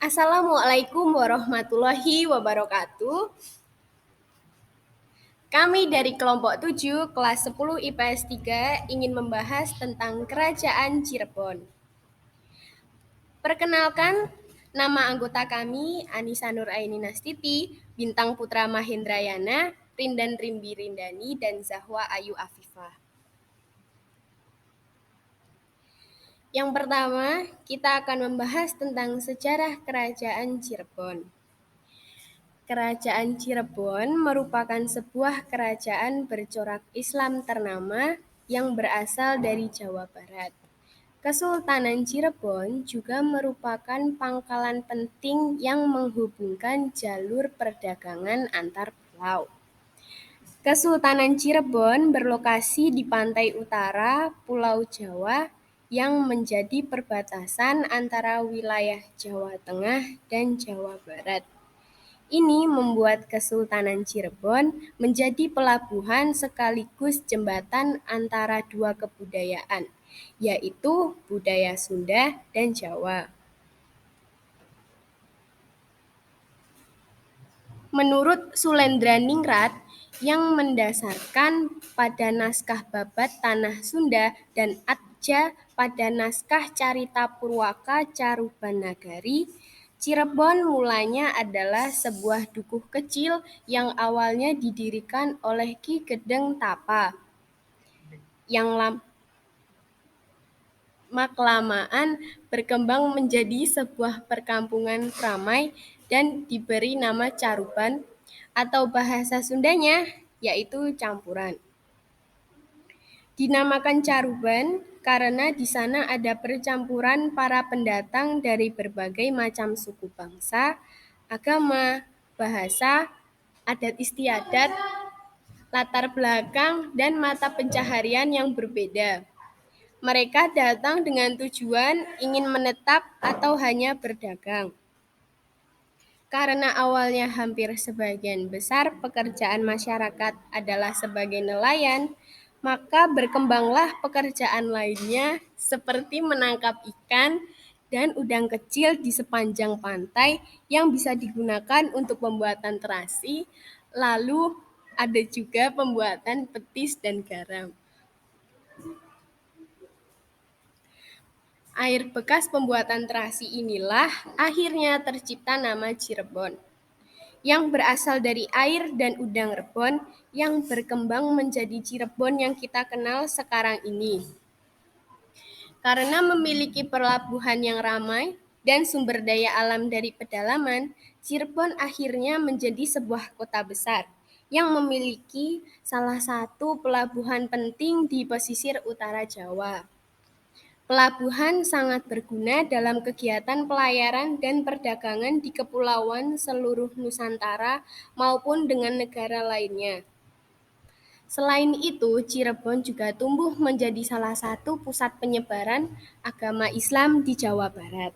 Assalamualaikum warahmatullahi wabarakatuh. Kami dari kelompok 7 kelas 10 IPS 3 ingin membahas tentang Kerajaan Cirebon. Perkenalkan, nama anggota kami Anissa Nuraini Nastiti, Bintang Putra Mahendrayana, Rindan Rimbi Rindani, dan Zahwa Ayu Afifah. Yang pertama, kita akan membahas tentang sejarah Kerajaan Cirebon. Kerajaan Cirebon merupakan sebuah kerajaan bercorak Islam ternama yang berasal dari Jawa Barat. Kesultanan Cirebon juga merupakan pangkalan penting yang menghubungkan jalur perdagangan antar pulau. Kesultanan Cirebon berlokasi di pantai utara Pulau Jawa yang menjadi perbatasan antara wilayah Jawa Tengah dan Jawa Barat. Ini membuat Kesultanan Cirebon menjadi pelabuhan sekaligus jembatan antara dua kebudayaan, yaitu budaya Sunda dan Jawa. Menurut Sulendraningrat yang mendasarkan pada naskah Babat Tanah Sunda dan Atja pada naskah Carita Purwaka Caruban Nagari, Cirebon mulanya adalah sebuah dukuh kecil yang awalnya didirikan oleh Ki Gedeng Tapa, yang lama-kelamaan berkembang menjadi sebuah perkampungan ramai dan diberi nama Caruban, atau bahasa Sundanya yaitu campuran. Dinamakan Caruban karena di sana ada percampuran para pendatang dari berbagai macam suku bangsa, agama, bahasa, adat istiadat, latar belakang, dan mata pencaharian yang berbeda. Mereka datang dengan tujuan ingin menetap atau hanya berdagang. Karena awalnya hampir sebagian besar pekerjaan masyarakat adalah sebagai nelayan, maka berkembanglah pekerjaan lainnya seperti menangkap ikan dan udang kecil di sepanjang pantai yang bisa digunakan untuk pembuatan terasi, lalu ada juga pembuatan petis dan garam. Air bekas pembuatan terasi inilah akhirnya tercipta nama Cirebon, yang berasal dari air dan udang rebon yang berkembang menjadi Cirebon yang kita kenal sekarang ini. Karena memiliki pelabuhan yang ramai dan sumber daya alam dari pedalaman, Cirebon akhirnya menjadi sebuah kota besar yang memiliki salah satu pelabuhan penting di pesisir utara Jawa. Pelabuhan sangat berguna dalam kegiatan pelayaran dan perdagangan di kepulauan seluruh Nusantara maupun dengan negara lainnya. Selain itu, Cirebon juga tumbuh menjadi salah satu pusat penyebaran agama Islam di Jawa Barat.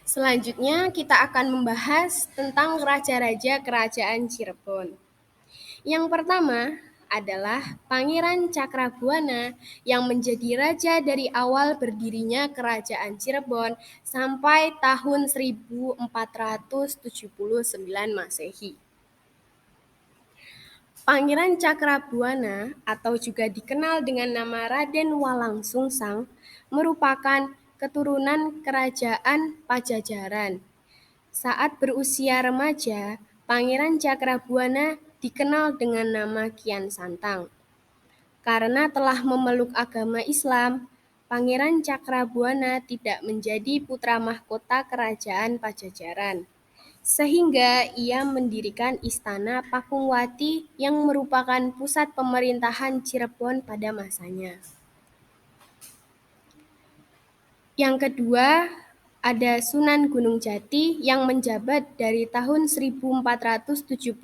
Selanjutnya, kita akan membahas tentang raja-raja Kerajaan Cirebon. Yang pertama adalah Pangeran Cakrabuana yang menjadi raja dari awal berdirinya Kerajaan Cirebon sampai tahun 1479 Masehi. Pangeran Cakrabuana atau juga dikenal dengan nama Raden Walang Sungsang merupakan keturunan Kerajaan Pajajaran. Saat berusia remaja, Pangeran Cakrabuana dikenal dengan nama Kian Santang. Karena telah memeluk agama Islam, Pangeran Cakrabuana tidak menjadi putra mahkota Kerajaan Pajajaran, sehingga ia mendirikan Istana Pakungwati yang merupakan pusat pemerintahan Cirebon pada masanya. Yang kedua, ada Sunan Gunung Jati yang menjabat dari tahun 1479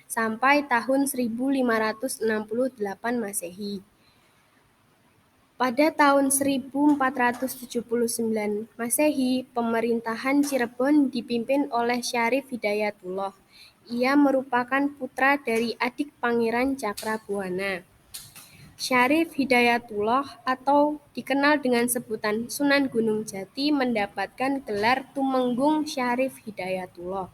sampai tahun 1568 Masehi. Pada tahun 1479 Masehi, pemerintahan Cirebon dipimpin oleh Syarif Hidayatullah. Ia merupakan putra dari adik Pangeran Cakrabuana. Syarif Hidayatullah atau dikenal dengan sebutan Sunan Gunung Jati mendapatkan gelar Tumenggung Syarif Hidayatullah.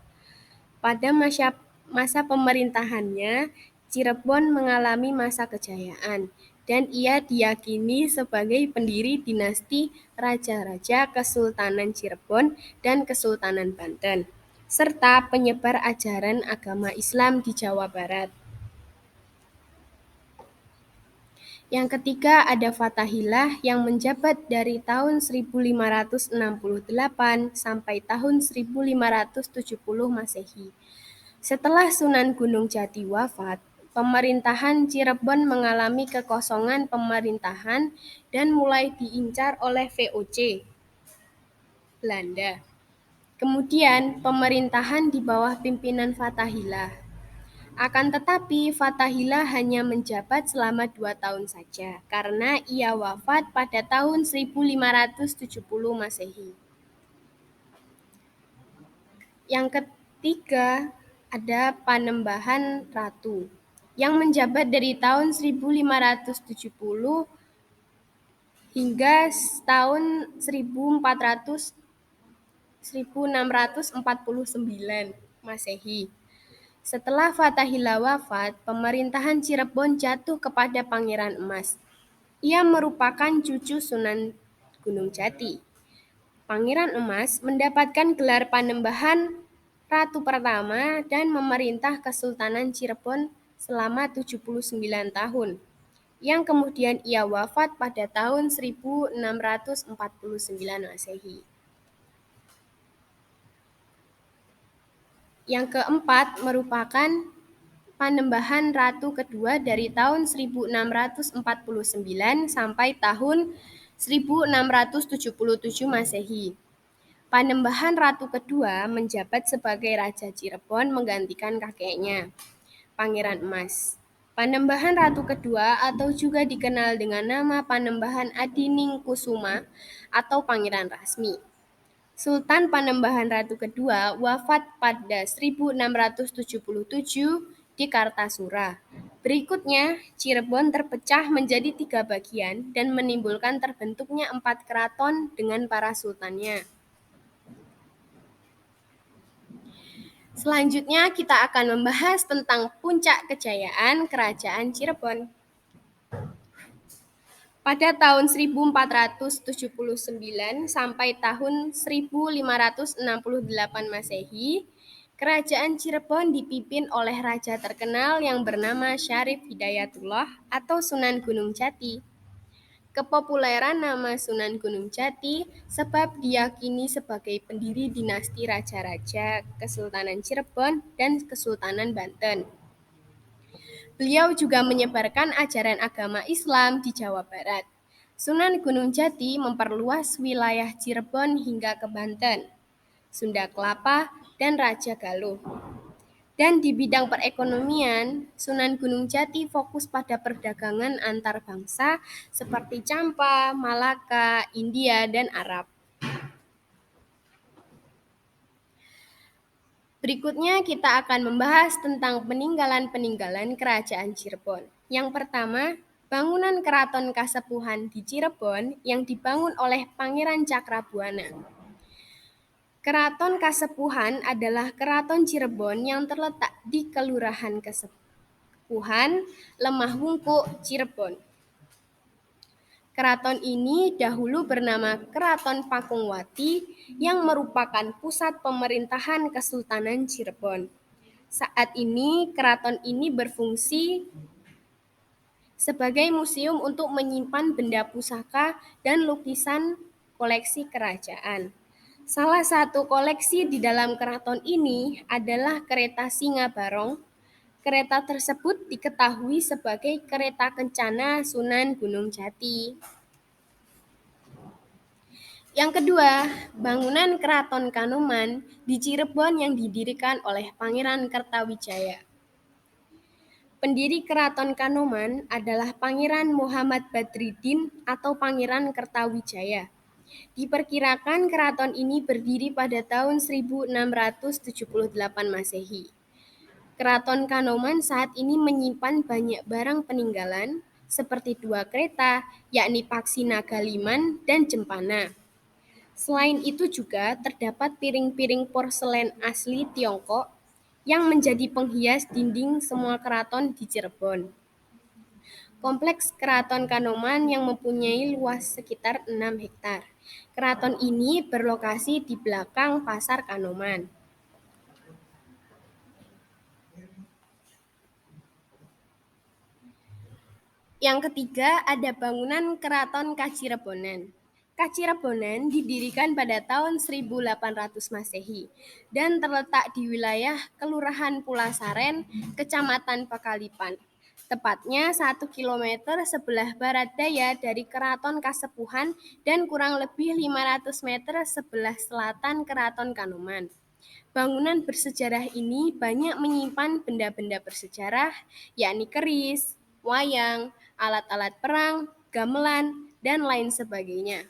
Pada masa pemerintahannya, Cirebon mengalami masa kejayaan dan ia diyakini sebagai pendiri dinasti Raja-Raja Kesultanan Cirebon dan Kesultanan Banten, serta penyebar ajaran agama Islam di Jawa Barat. Yang ketiga ada Fathahillah yang menjabat dari tahun 1568 sampai tahun 1570 Masehi. Setelah Sunan Gunung Jati wafat, pemerintahan Cirebon mengalami kekosongan pemerintahan dan mulai diincar oleh VOC Belanda. Kemudian pemerintahan di bawah pimpinan Fathahillah. Akan tetapi Fathahillah hanya menjabat selama 2 tahun saja karena ia wafat pada tahun 1570 Masehi. Yang ketiga ada Panembahan Ratu yang menjabat dari tahun 1570 hingga tahun 1649 Masehi. Setelah Fathahillah wafat, pemerintahan Cirebon jatuh kepada Pangeran Emas. Ia merupakan cucu Sunan Gunung Jati. Pangeran Emas mendapatkan gelar Panembahan Ratu pertama dan memerintah Kesultanan Cirebon selama 79 tahun, yang kemudian ia wafat pada tahun 1649 Masehi. Yang keempat merupakan Panembahan Ratu kedua dari tahun 1649 sampai tahun 1677 Masehi. Panembahan Ratu kedua menjabat sebagai Raja Cirebon menggantikan kakeknya, Pangeran Emas. Panembahan Ratu kedua atau juga dikenal dengan nama Panembahan Adiningkusuma atau Pangeran Rasmi. Sultan Panembahan Ratu kedua wafat pada 1677 di Kartasura. Berikutnya, Cirebon terpecah menjadi 3 bagian dan menimbulkan terbentuknya 4 keraton dengan para sultannya. Selanjutnya kita akan membahas tentang puncak kejayaan Kerajaan Cirebon. Pada tahun 1479 sampai tahun 1568 Masehi, Kerajaan Cirebon dipimpin oleh raja terkenal yang bernama Syarif Hidayatullah atau Sunan Gunung Jati. Kepopuleran nama Sunan Gunung Jati sebab diyakini sebagai pendiri dinasti raja-raja Kesultanan Cirebon dan Kesultanan Banten. Beliau juga menyebarkan ajaran agama Islam di Jawa Barat. Sunan Gunung Jati memperluas wilayah Cirebon hingga ke Banten, Sunda Kelapa, dan Raja Galuh. Dan di bidang perekonomian, Sunan Gunung Jati fokus pada perdagangan antar bangsa seperti Campa, Malaka, India, dan Arab. Berikutnya kita akan membahas tentang peninggalan-peninggalan Kerajaan Cirebon. Yang pertama, bangunan Keraton Kasepuhan di Cirebon yang dibangun oleh Pangeran Cakrabuana. Keraton Kasepuhan adalah keraton Cirebon yang terletak di Kelurahan Kasepuhan, Lemah Wungkuk, Cirebon. Keraton ini dahulu bernama Keraton Pakungwati yang merupakan pusat pemerintahan Kesultanan Cirebon. Saat ini keraton ini berfungsi sebagai museum untuk menyimpan benda pusaka dan lukisan koleksi kerajaan. Salah satu koleksi di dalam keraton ini adalah kereta Singa Barong. Kereta tersebut diketahui sebagai kereta kencana Sunan Gunung Jati. Yang kedua, bangunan Keraton Kanoman di Cirebon yang didirikan oleh Pangeran Kertawijaya. Pendiri Keraton Kanoman adalah Pangeran Muhammad Badriddin atau Pangeran Kertawijaya. Diperkirakan keraton ini berdiri pada tahun 1678 Masehi. Keraton Kanoman saat ini menyimpan banyak barang peninggalan seperti dua kereta, yakni Paksi Nagaliman dan Jempana. Selain itu juga terdapat piring-piring porselen asli Tiongkok yang menjadi penghias dinding semua keraton di Cirebon. Kompleks Keraton Kanoman yang mempunyai luas sekitar 6 hektar. Keraton ini berlokasi di belakang Pasar Kanoman. Yang ketiga ada bangunan Keraton Kacirebonan. Kacirebonan didirikan pada tahun 1800 Masehi dan terletak di wilayah Kelurahan Pulasaren, Kecamatan Pakalipan. Tepatnya 1 kilometer sebelah barat daya dari Keraton Kasepuhan dan kurang lebih 500 meter sebelah selatan Keraton Kanoman. Bangunan bersejarah ini banyak menyimpan benda-benda bersejarah, yakni keris, wayang, alat-alat perang, gamelan, dan lain sebagainya.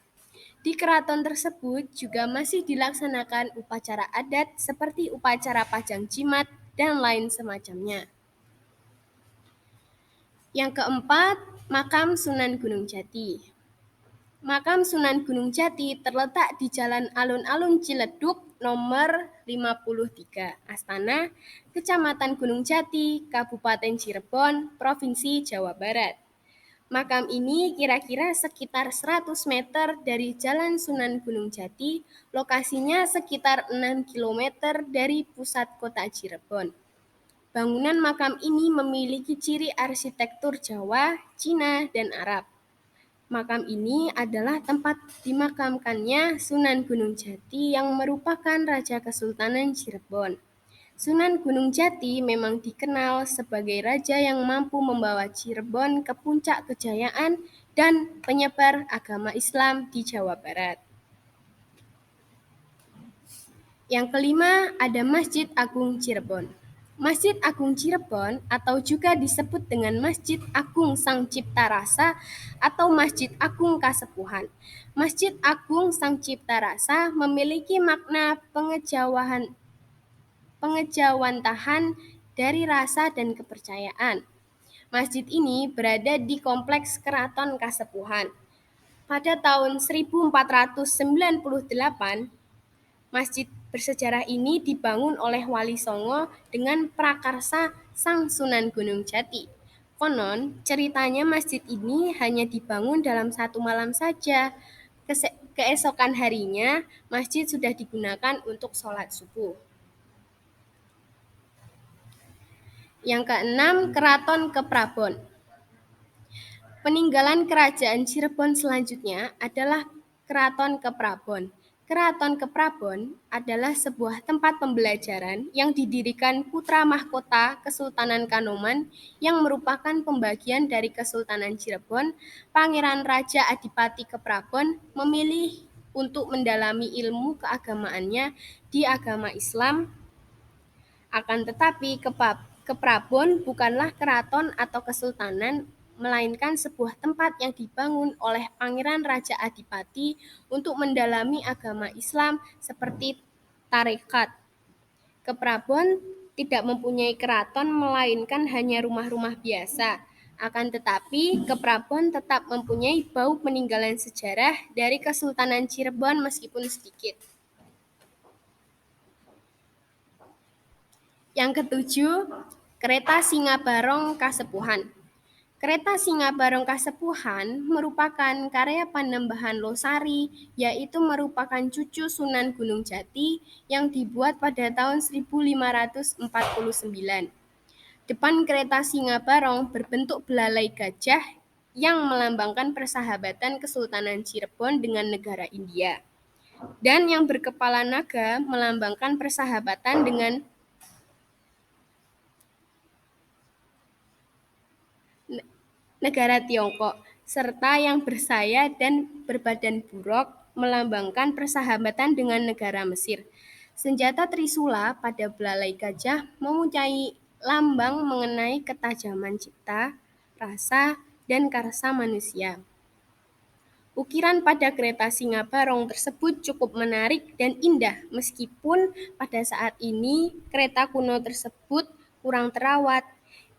Di keraton tersebut juga masih dilaksanakan upacara adat seperti upacara pajang jimat dan lain semacamnya. Yang keempat, Makam Sunan Gunung Jati. Makam Sunan Gunung Jati terletak di Jalan Alun-Alun Ciledug nomor 53, Astana, Kecamatan Gunung Jati, Kabupaten Cirebon, Provinsi Jawa Barat. Makam ini kira-kira sekitar 100 meter dari Jalan Sunan Gunung Jati, lokasinya sekitar 6 kilometer dari pusat kota Cirebon. Bangunan makam ini memiliki ciri arsitektur Jawa, Cina, dan Arab. Makam ini adalah tempat dimakamkannya Sunan Gunung Jati yang merupakan Raja Kesultanan Cirebon. Sunan Gunung Jati memang dikenal sebagai raja yang mampu membawa Cirebon ke puncak kejayaan dan penyebar agama Islam di Jawa Barat. Yang kelima ada Masjid Agung Cirebon. Masjid Agung Cirebon atau juga disebut dengan Masjid Agung Sang Cipta Rasa atau Masjid Agung Kasepuhan. Masjid Agung Sang Cipta Rasa memiliki makna pengejawantahan dari rasa dan kepercayaan. Masjid ini berada di Kompleks Keraton Kasepuhan. Pada tahun 1498, masjid bersejarah ini dibangun oleh Wali Songo dengan prakarsa Sang Sunan Gunung Jati. Konon, ceritanya masjid ini hanya dibangun dalam 1 malam saja. Keesokan harinya, masjid sudah digunakan untuk sholat subuh. Yang keenam, Keraton Keprabon. Peninggalan kerajaan Cirebon selanjutnya adalah Keraton Keprabon. Keraton Keprabon adalah sebuah tempat pembelajaran yang didirikan putra mahkota Kesultanan Kanoman yang merupakan pembagian dari Kesultanan Cirebon. Pangeran Raja Adipati Keprabon memilih untuk mendalami ilmu keagamaannya di agama Islam. Akan tetapi Keprabon bukanlah keraton atau kesultanan, melainkan sebuah tempat yang dibangun oleh Pangeran Raja Adipati untuk mendalami agama Islam seperti tarekat. Keprabon tidak mempunyai keraton melainkan hanya rumah-rumah biasa. Akan tetapi Keprabon tetap mempunyai bau peninggalan sejarah dari Kesultanan Cirebon meskipun sedikit. Yang ketujuh, Kereta Singabarong Kasepuhan. Kereta Singabarong Kasepuhan merupakan karya Panembahan Losari, yaitu merupakan cucu Sunan Gunung Jati yang dibuat pada tahun 1549. Depan kereta Singabarong berbentuk belalai gajah yang melambangkan persahabatan Kesultanan Cirebon dengan negara India. Dan yang berkepala naga melambangkan persahabatan dengan negara Tiongkok, serta yang bersayap dan berbadan buruk melambangkan persahabatan dengan negara Mesir. Senjata Trisula pada belalai gajah mempunyai lambang mengenai ketajaman cipta, rasa, dan karsa manusia. Ukiran pada kereta Singabarong tersebut cukup menarik dan indah meskipun pada saat ini kereta kuno tersebut kurang terawat.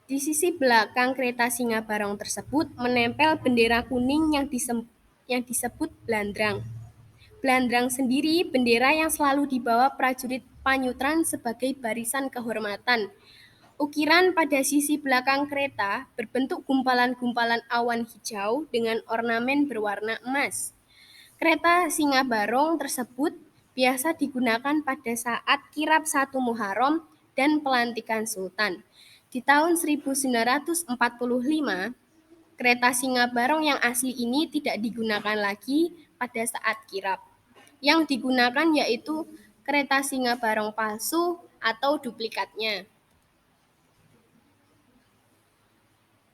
Di sisi belakang kereta Singa Barong tersebut menempel bendera kuning yang disebut Blandrang. Blandrang sendiri bendera yang selalu dibawa prajurit Panyutran sebagai barisan kehormatan. Ukiran pada sisi belakang kereta berbentuk gumpalan-gumpalan awan hijau dengan ornamen berwarna emas. Kereta Singa Barong tersebut biasa digunakan pada saat kirap 1 Muharram dan pelantikan Sultan. Di tahun 1945, kereta Singa Barong yang asli ini tidak digunakan lagi pada saat kirap. Yang digunakan yaitu kereta Singa Barong palsu atau duplikatnya.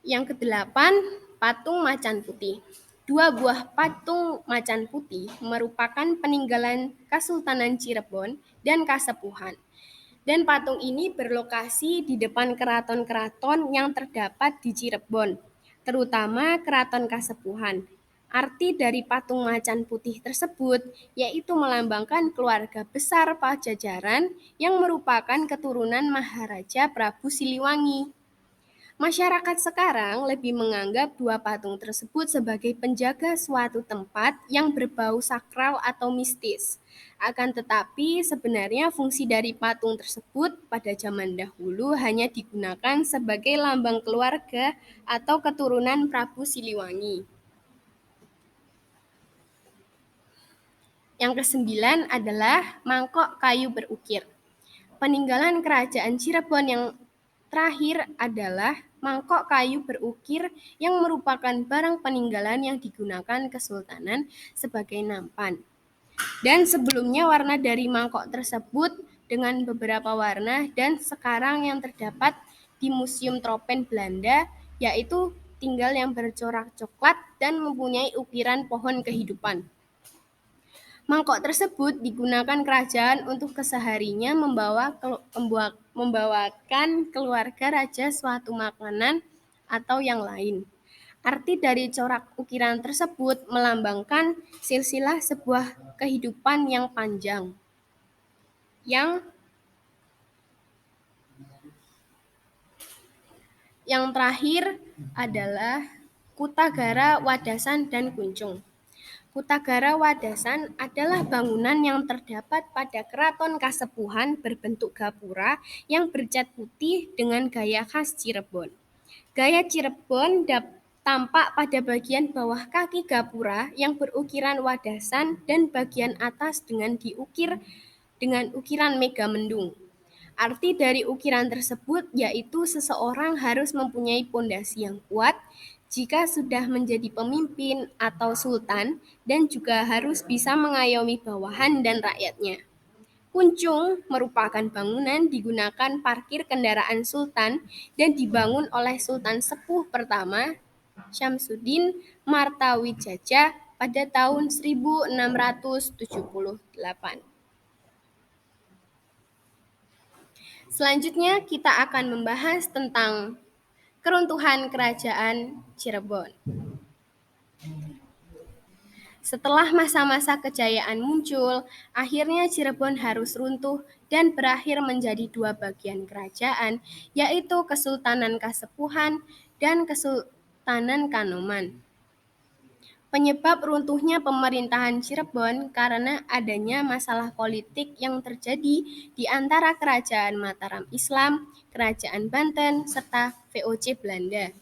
Yang kedelapan, patung macan putih. Dua buah patung macan putih merupakan peninggalan Kesultanan Cirebon dan Kasepuhan. Dan patung ini berlokasi di depan keraton-keraton yang terdapat di Cirebon, terutama Keraton Kasepuhan. Arti dari patung macan putih tersebut yaitu melambangkan keluarga besar Pajajaran yang merupakan keturunan Maharaja Prabu Siliwangi. Masyarakat sekarang lebih menganggap dua patung tersebut sebagai penjaga suatu tempat yang berbau sakral atau mistis. Akan tetapi, sebenarnya fungsi dari patung tersebut pada zaman dahulu hanya digunakan sebagai lambang keluarga atau keturunan Prabu Siliwangi. Yang kesembilan adalah mangkok kayu berukir. Peninggalan kerajaan Cirebon yang terakhir adalah mangkok kayu berukir yang merupakan barang peninggalan yang digunakan Kesultanan sebagai nampan. Dan sebelumnya warna dari mangkok tersebut dengan beberapa warna dan sekarang yang terdapat di Museum Tropen Belanda yaitu tinggal yang bercorak coklat dan mempunyai ukiran pohon kehidupan. Mangkok tersebut digunakan kerajaan untuk keseharinya membawakan keluarga raja suatu makanan atau yang lain. Arti dari corak ukiran tersebut melambangkan silsilah sebuah kehidupan yang panjang. Yang terakhir adalah Kutagara, Wadasan, dan Kuncung. Kutagara Wadasan adalah bangunan yang terdapat pada Keraton Kasepuhan berbentuk gapura yang bercat putih dengan gaya khas Cirebon. Gaya Cirebon tampak pada bagian bawah kaki gapura yang berukiran wadasan dan bagian atas dengan diukir dengan ukiran mega mendung. Arti dari ukiran tersebut yaitu seseorang harus mempunyai pondasi yang kuat jika sudah menjadi pemimpin atau sultan dan juga harus bisa mengayomi bawahan dan rakyatnya. Kuncung merupakan bangunan digunakan parkir kendaraan sultan dan dibangun oleh Sultan Sepuh pertama Syamsuddin Martawijaya pada tahun 1678. Selanjutnya kita akan membahas tentang keruntuhan Kerajaan Cirebon. Setelah masa-masa kejayaan muncul, akhirnya Cirebon harus runtuh dan berakhir menjadi dua bagian kerajaan, yaitu Kesultanan Kasepuhan dan Kesultanan Kanoman. Penyebab runtuhnya pemerintahan Cirebon karena adanya masalah politik yang terjadi di antara Kerajaan Mataram Islam, Kerajaan Banten, serta VOC Belanda.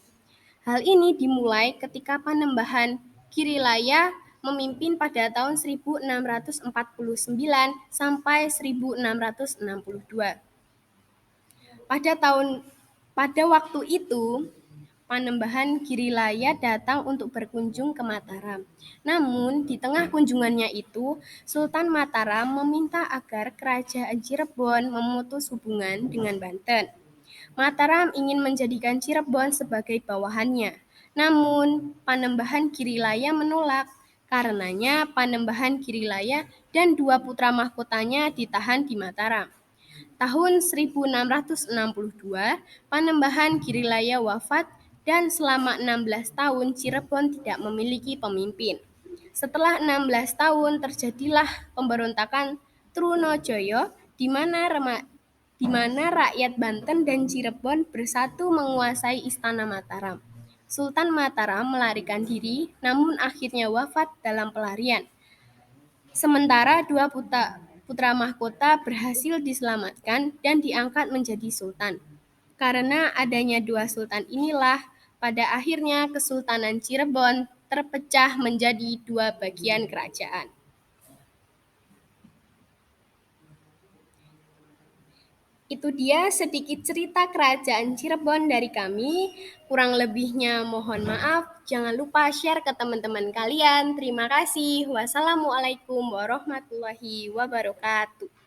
Hal ini dimulai ketika Panembahan Kirilaya memimpin pada tahun 1649 sampai 1662. Pada waktu itu, Panembahan Kirilaya datang untuk berkunjung ke Mataram. Namun, di tengah kunjungannya itu, Sultan Mataram meminta agar Kerajaan Cirebon memutus hubungan dengan Banten. Mataram ingin menjadikan Cirebon sebagai bawahannya. Namun, Panembahan Kirilaya menolak. Karenanya, Panembahan Kirilaya dan dua putra mahkotanya ditahan di Mataram. Tahun 1662, Panembahan Kirilaya wafat dan selama 16 tahun Cirebon tidak memiliki pemimpin. Setelah 16 tahun terjadilah pemberontakan Trunojoyo di mana di mana rakyat Banten dan Cirebon bersatu menguasai Istana Mataram. Sultan Mataram melarikan diri, namun akhirnya wafat dalam pelarian. Sementara dua putra mahkota berhasil diselamatkan dan diangkat menjadi sultan. Karena adanya dua sultan inilah, pada akhirnya Kesultanan Cirebon terpecah menjadi dua bagian kerajaan. Itu dia sedikit cerita kerajaan Cirebon dari kami. Kurang lebihnya mohon maaf. Jangan lupa share ke teman-teman kalian. Terima kasih. Wassalamualaikum warahmatullahi wabarakatuh.